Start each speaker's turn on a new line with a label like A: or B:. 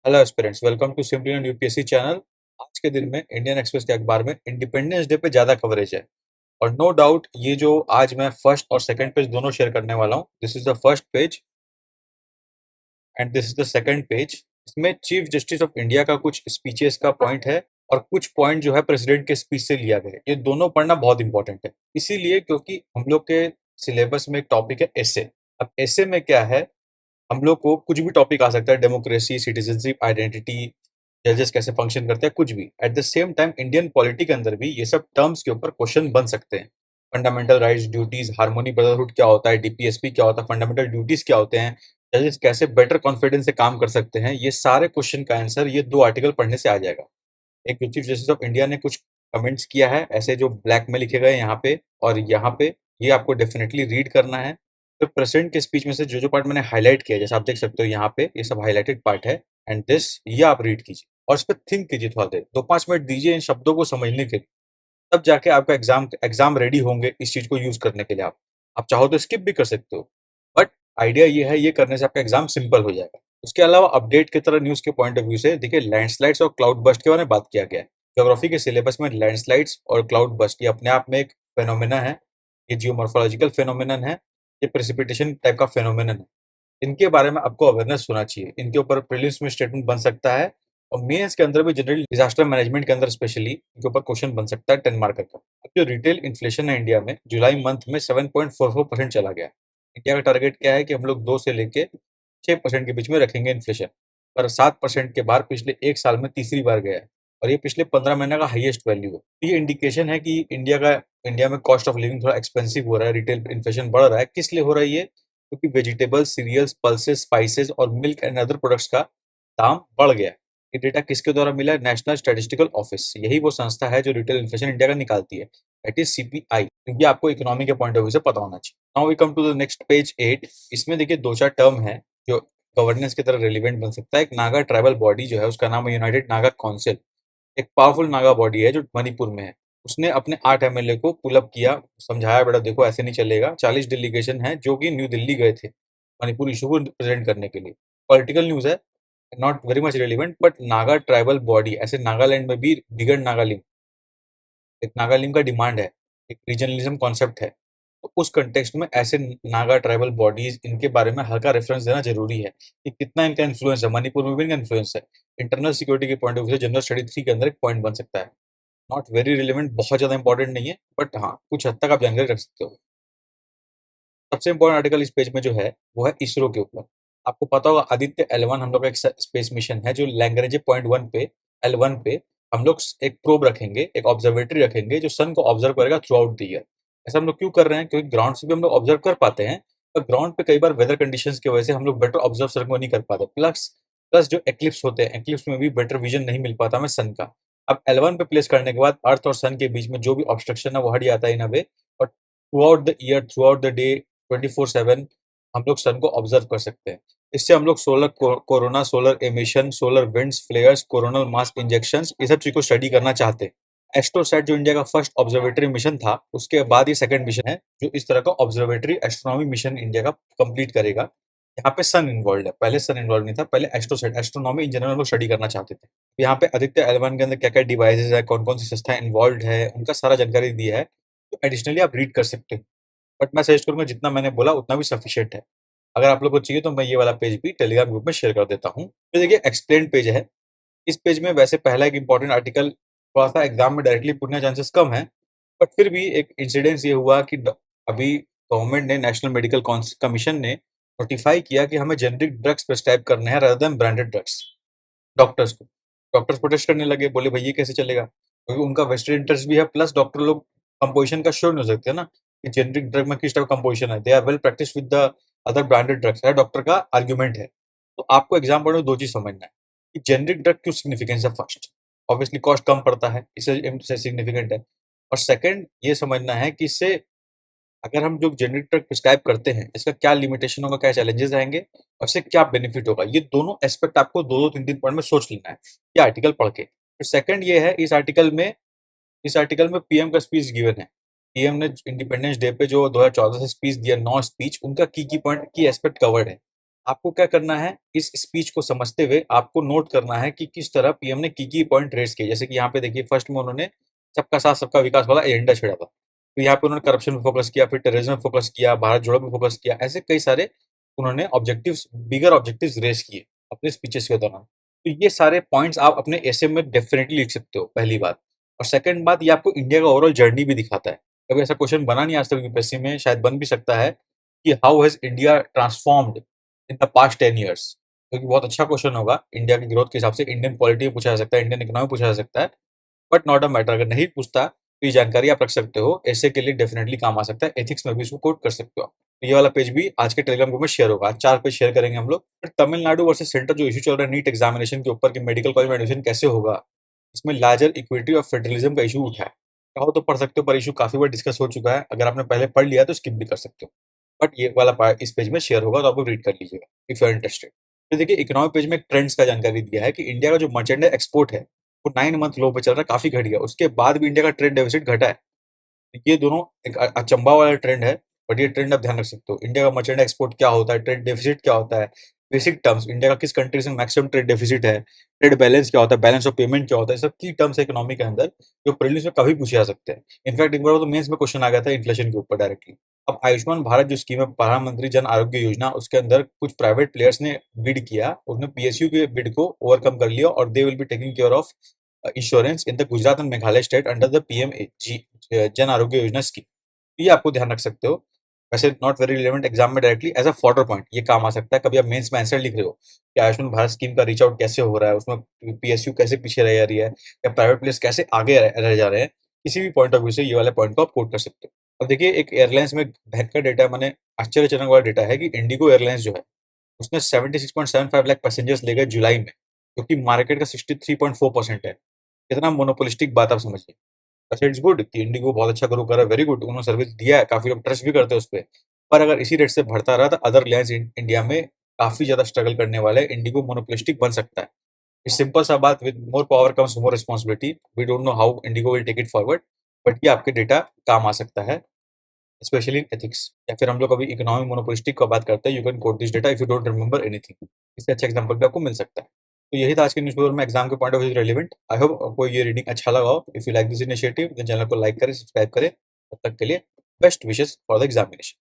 A: Hello aspirants, welcome to simply and UPSC channel. आज के दिन में इंडियन एक्सप्रेस के अखबार में इंडिपेंडेंस डे पे ज्यादा कवरेज है। और नो डाउट ये जो आज मैं फर्स्ट और सेकंड पेज दोनों शेयर करने वाला हूँ, this is the first page and this is the second page. इसमें चीफ जस्टिस ऑफ इंडिया का कुछ स्पीचेस का पॉइंट है और कुछ पॉइंट जो है प्रेसिडेंट के स्पीच से लिया गया है। ये दोनों पढ़ना बहुत इंपॉर्टेंट है, इसीलिए क्योंकि हम लोग के सिलेबस में एक टॉपिक है एसे। अब एसे में क्या है, हम लोग को कुछ भी टॉपिक आ सकता है, डेमोक्रेसी, सिटीजनशिप, आइडेंटिटी, जजेस कैसे फंक्शन करते हैं, कुछ भी। At the same time Indian polity के अंदर भी ये सब टर्म्स के ऊपर क्वेश्चन बन सकते हैं। Fundamental rights, duties, harmony brotherhood क्या होता है, डीपीएसपी क्या होता है, फंडामेंटल ड्यूटीज क्या होते हैं, जजेस कैसे बेटर कॉन्फिडेंस से काम कर सकते हैं, ये सारे क्वेश्चन का आंसर ये दो आर्टिकल पढ़ने से आ जाएगा। एक जो चीफ जस्टिस ऑफ इंडिया ने कुछ कमेंट्स किया है, ऐसे जो ब्लैक में लिखे गए यहाँ पे और यहाँ पे, ये आपको डेफिनेटली रीड करना है। तो प्रेसिडेंट के स्पीच में से जो जो पार्ट मैंने हाईलाइट किया है, जैसे आप देख सकते हो यहाँ पे, ये सब हाईलाइटेड पार्ट है। एंड दिस ये आप रीड कीजिए और इस पर थिंक कीजिए, थोड़ा देर 2-5 मिनट दीजिए इन शब्दों को समझने के लिए। तब जाके आपका एग्जाम रेडी होंगे इस चीज को यूज करने के लिए। आप चाहो तो स्किप भी कर सकते हो, बट आइडिया ये है, ये करने से आपका एग्जाम सिंपल हो जाएगा। उसके अलावा अपडेट की तरह न्यूज के पॉइंट ऑफ व्यू से देखिए, लैंडस्लाइड्स और क्लाउड बस्ट के बारे में बात किया गया है। ज्योग्राफी के सिलेबस में लैंडस्लाइड्स और क्लाउड बस्ट ये अपने आप में एक फेनोमेना है। ये जियोमॉर्फोलॉजिकल फेनोमेनन है, ये प्रेसिपिटेशन टाइप का फेनोमेनन है। इनके बारे में आपको अवेयरनेस होना चाहिए। इनके ऊपर प्रीलिम्स में स्टेटमेंट बन सकता है और मेंस के अंदर भी, जनरल डिजास्टर मैनेजमेंट के अंदर स्पेशली इनके ऊपर क्वेश्चन बन सकता है 10 मार्क का। अब जो रिटेल इन्फ्लेशन है इंडिया में, जुलाई मंथ में 7.44% चला गया। इंडिया का टारगेट क्या है कि हम लोग 2 से लेके 6% के बीच में रखेंगे इन्फ्लेशन, पर 7% के बार पिछले एक साल में तीसरी बार गया है और ये पिछले 15 महीने का हाईएस्ट वैल्यू है। तो ये इंडिकेशन है कि इंडिया में कॉस्ट ऑफ लिविंग थोड़ा एक्सपेंसिव हो रहा है, रिटेल इन्फ्लेशन बढ़ रहा है। किस लिए हो रहा है ये? क्योंकि वेजिटेबल्स, सीरियल्स, पल्सेस, स्पाइसेस और मिल्क एंड अदर प्रोडक्ट्स का दाम बढ़ गया है। ये डेटा किसके द्वारा मिला है? नेशनल स्टैटिस्टिकल ऑफिस, यही वो संस्था है जो रिटेल इन्फ्लेशन इंडिया का निकालती है। That is CPI. क्योंकि आपको इकोनॉमी के पॉइंट ऑफ व्यू से पता होना चाहिए। Now we come to the next page 8। इसमें देखिए 2-4 टर्म है जो गवर्नेंस की तरह रेलिवेंट बन सकता है। एक नागा ट्राइबल बॉडी जो है, उसका नाम है यूनाइटेड नागा काउंसिल। एक पावरफुल नागा बॉडी है जो मणिपुर में है। उसने अपने 8 एमएलए को पुल अप किया, समझाया बेटा देखो ऐसे नहीं चलेगा। 40 डेलीगेशन है जो कि न्यू दिल्ली गए थे मणिपुर इशू को रिप्रेजेंट करने के लिए। पॉलिटिकल न्यूज है, not very much relevant, but Naga tribal body, ऐसे नागालैंड में भी बिगड़ नागालिंग, एक नागालिंग का डिमांड है, एक रीजनलिज्म कॉन्सेप्ट है। तो उस कंटेक्स्ट में ऐसे नागा ट्राइबल बॉडीज, इनके बारे में हल्का रेफरेंस देना जरूरी है कि कितना इनका इन्फ्लुएंस है। मणिपुर में भी इनका इन्फ्लुएंस है। इंटरनल सिक्योरिटी के पॉइंट ऑफ व्यू से जनरल स्टडी 3 के अंदर एक पॉइंट बन सकता है। नॉट वेरी रिलेवेंट, बहुत ज्यादा इंपॉर्टेंट नहीं है, बट हाँ कुछ हद तक आप जानकारी रख सकते हो। सबसे इंपॉर्टेंट आर्टिकल इस पेज में जो है वो है इसरो के ऊपर। आपको पता होगा आदित्य L1 हम लोग का एक स्पेस मिशन है जो लैंग्रेजे पॉइंट 1 पे, L1 पे हम लोग एक प्रोब रखेंगे, एक ऑब्जर्वेटरी रखेंगे जो सन को ऑब्जर्व करेगा थ्रू आउट द ईयर। ऐसा हम लोग क्यों कर रहे हैं? क्योंकि ग्राउंड से भी हम लोग ऑब्जर्व कर पाते हैं, पर ग्राउंड पे कई बार वेदर कंडीशंस की वजह से हम लोग बेटर ऑब्जर्व सन को नहीं कर पाते। प्लस प्लस जो एक्लिप्स होते हैं, एक्लिप्स में भी बेटर विजन नहीं मिल पाता हमें सन का। अब L1 पे प्लेस करने के बाद अर्थ और सन के बीच में जो भी ऑब्स्ट्रक्शन है वो हट जाता है इन अ वे। और through out the year, through out the day, 24/7 हम लोग सन को ऑब्जर्व कर सकते हैं। इससे हम लोग solar corona, solar emission, solar winds, फ्लेयर्स, coronal mass injections, ये सब चीज को स्टडी करना चाहते हैं। एस्ट्रोसैट जो इंडिया का फर्स्ट ऑब्जर्वेटरी मिशन था, उसके बाद ये सेकंड मिशन है जो इस तरह का ऑब्जर्वेटरी एस्ट्रोनॉमी मिशन इंडिया का कंप्लीट करेगा। यहाँ पे सन इन्वॉल्व है, पहले सन इन्वॉल्व नहीं था, पहले एस्ट्रोसैट, एस्ट्रोनॉमी इन जनरल लोग स्टडी करना चाहते थे। यहाँ पे आदित्य L1 के अंदर क्या क्या डिवाइसेज है, कौन कौन सी संस्थाएं इन्वॉल्व है, उनका सारा जानकारी दिया है। तो एडिशनली आप रीड कर सकते हो, बट मैं सजेस्ट करूंगा जितना मैंने बोला उतना भी सफिशिएंट है। अगर आप लोग को चाहिए तो मैं ये वाला पेज भी टेलीग्राम ग्रुप में शेयर कर देता हूँ। तो देखिए एक्सप्लेन पेज है। इस पेज में वैसे पहला एक इंपॉर्टेंट आर्टिकल, थोड़ा सा एग्जाम में डायरेक्टली पूछने के चांसेस कम है, बट फिर भी एक इंसिडेंस ये हुआ कि अभी गवर्नमेंट ने, नेशनल मेडिकल कमीशन ने नोटिफाई किया कि हमें जेनरिक ड्रग्स प्रिस्क्राइब करने हैं rather than branded drugs doctors को। डॉक्टर्स प्रोटेस्ट करने लगे, बोले भाई ये कैसे चलेगा, क्योंकि उनका वेस्टेड इंटरेस्ट भी है, प्लस डॉक्टर लोग कंपोजिशन का श्योर नहीं हो सकते ना कि जेनरिक ड्रग में किस टाइप कंपोजिशन है। They are well practice with the other branded drugs, है डॉक्टर का आर्ग्यूमेंट है। तो आपको एग्जाम पढ़ने में दो चीज समझना है कि जेनरिक ड्रग क्यों सिग्निफिकेंस है। फर्स्ट, ऑब्वियसली कॉस्ट कम पड़ता है, इससे सिग्निफिकेंट है। और सेकंड, ये समझना है कि इससे अगर हम जो जेनरिक ड्रग प्रिस्क्राइब करते हैं, इसका क्या लिमिटेशन होगा, क्या चैलेंजेस आएंगे और इससे क्या बेनिफिट होगा। ये दोनों एस्पेक्ट आपको दो दो तीन तीन पॉइंट में सोच लेना है ये आर्टिकल पढ़ के। फिर सेकंड ये है, इस आर्टिकल में पीएम का स्पीच गिवन है। पीएम ने इंडिपेंडेंस डे पे जो 2014 से स्पीच दिया, 9 स्पीच, उनका की पॉइंट, की एस्पेक्ट कवर्ड है। आपको क्या करना है, इस स्पीच को समझते हुए आपको नोट करना है कि किस तरह पीएम ने की पॉइंट रेज़ किए। जैसे कि यहाँ पे देखिए फर्स्ट में उन्होंने सबका साथ सबका विकास वाला एजेंडा छेड़ा था। तो यहाँ पे उन्होंने करप्शन पे फ़ोकस किया, फिर टेररिज़्म पे फ़ोकस किया, भारत जोड़ो पे फ़ोकस किया। ऐसे कई सारे उन्होंने ऑब्जेक्टिव्स बिगर ऑब्जेक्टिव्स रेज़ किए अपने स्पीचेस के दौरान। तो ये सारे पॉइंट्स आप अपने एसे में डेफ़िनिटली लिख सकते हो, पहली बात। और सेकंड बात, ये आपको इंडिया का ओवरऑल जर्नी भी दिखाता है। कभी ऐसा क्वेश्चन बना नहीं आज तक यूपीएससी में, शायद बन भी सकता है कि how has India transformed in the past 10 years? जो कि बहुत अच्छा क्वेश्चन होगा इंडिया की ग्रोथ के हिसाब से। इंडियन पॉलिटी में पूछा जा सकता है, इंडियन इकोनॉमी में पूछा जा सकता है, बट नॉट अ मैटर। अगर नहीं पूछता तो ये जानकारी आप रख सकते हो, ऐसे के लिए डेफिनेटली काम आ सकता है। एथिक्स में भी इसको कोट कर सकते हो आप। तो ये वाला पेज भी आज के टेलीग्राम ग्रुप में शेयर होगा। आज 4 पेज शेयर करेंगे हम लोग। फिर तमिलनाडु वर्सेस सेंटर जो इश्यू चल रहा है नीट एग्जामिनेशन के ऊपर कि मेडिकल कॉलेज में एडमिशन कैसे होगा, इसमें लार्जर इक्विटी और फेडरलिज्म का इशू उठा है। चाहो तो पढ़ सकते हो, पर इशू काफी बार डिस्कस हो चुका है। अगर आपने पहले पढ़ लिया तो स्किप भी कर सकते हो, बट ये वाला पार्ट इस पेज में शेयर होगा, तो आप लोग रीड कर लीजिएगा इफ यू आर इंटरेस्टेड। तो देखिए इकोनॉमिक पेज में एक ट्रेंड्स का जानकारी दिया है कि इंडिया का जो मर्चेंडाइज एक्सपोर्ट है वो 9 मंथ लो पे चल रहा है, काफी घट गया। उसके बाद भी इंडिया का ट्रेड डेफिसिट घटा है। तो ये दोनों एक अचंभा वाला ट्रेंड है, बट ये ट्रेंड आप ध्यान रख सकते हो। इंडिया का मर्चेंडाइज एक्सपोर्ट क्या होता है, ट्रेड डेफिसिट क्या होता है, बेसिक टर्म्स इंडिया का किस कंट्री से मैक्सिमम ट्रेड डेफिसिट है, ट्रेड बैलेंस क्या होता है, बैलेंस ऑफ पेमेंट क्या होता है, सब की टर्म्स इकोनॉमी के अंदर जो प्रीलिम्स में कभी पूछे जा सकते हैं। इनफैक्ट एक बार तो मेंस में क्वेश्चन आ गया था इन्फ्लेशन के ऊपर डायरेक्टली। अब आयुष्मान भारत जो स्कीम है, प्रधानमंत्री जन आरोग्य योजना, उसके अंदर कुछ प्राइवेट प्लेयर्स ने बिड किया, उन्होंने पीएसयू के बिड को ओवरकम कर लिया और they will be taking care of insurance in the Gujarat and Meghalaya state under the PM Jan Arogya Yojana scheme. ये आपको ध्यान रख सकते हो। वैसे नॉट वेरी रिलेवेंट एग्जाम में directly as a further point ये काम आ सकता है। कभी आप मेंस में आंसर लिख रहे हो कि आयुष्मान भारत स्कीम का रीच आउट कैसे हो रहा है, उसमें पीएसयू कैसे पीछे रह जा रही है, या प्राइवेट प्लेयर्स कैसे आगे रह जा रहे हैं, किसी भी पॉइंट ऑफ व्यू से ये वाले पॉइंट को आप कोट कर सकते हो। अब देखिए एक एयरलाइंस में भयंकर डेटा, मैंने आश्चर्यजनक वाला डेटा है कि इंडिगो एयरलाइंस जो है उसने 76.75 लाख पैसेंजर्स ले गए जुलाई में, जो कि मार्केट का 63.4% है। कितना मोनोपोलिस्टिक बात आप समझिए। अच्छा इट्स गुड कि इंडिगो बहुत अच्छा ग्रो कर रहा है, वेरी गुड, उन्होंने सर्विस दिया है, काफ़ी लोग ट्रस्ट भी करते हैं उस पे। पर अगर इसी रेट से बढ़ता रहा तो अदर एयरलाइंस इंडिया में काफ़ी ज़्यादा स्ट्रगल करने वाले हैं, इंडिगो मोनोपोलिस्टिक बन सकता है। इट्स सिंपल सा बात, with more power comes more responsibility. We don't know how IndiGo will take it forward, but ये आपके डेटा काम आ सकता है, स्पेशली इन एथिक्स। या फिर हम लोग अभी इकोनॉमिक मोनोपोलिस्टिक का बात करते हैं, you can coat this data if you don't remember anything. इससे अच्छा एग्जांपल भी आपको मिल सकता है। तो यही था आज के न्यूज़पेपर में एग्जाम के point of view relevant. I hope आपको ये रीडिंग अच्छा लगा हो। If you like this initiative then channel को लाइक करें, सब्सक्राइब करें। तब तक के लिए best wishes for the examination.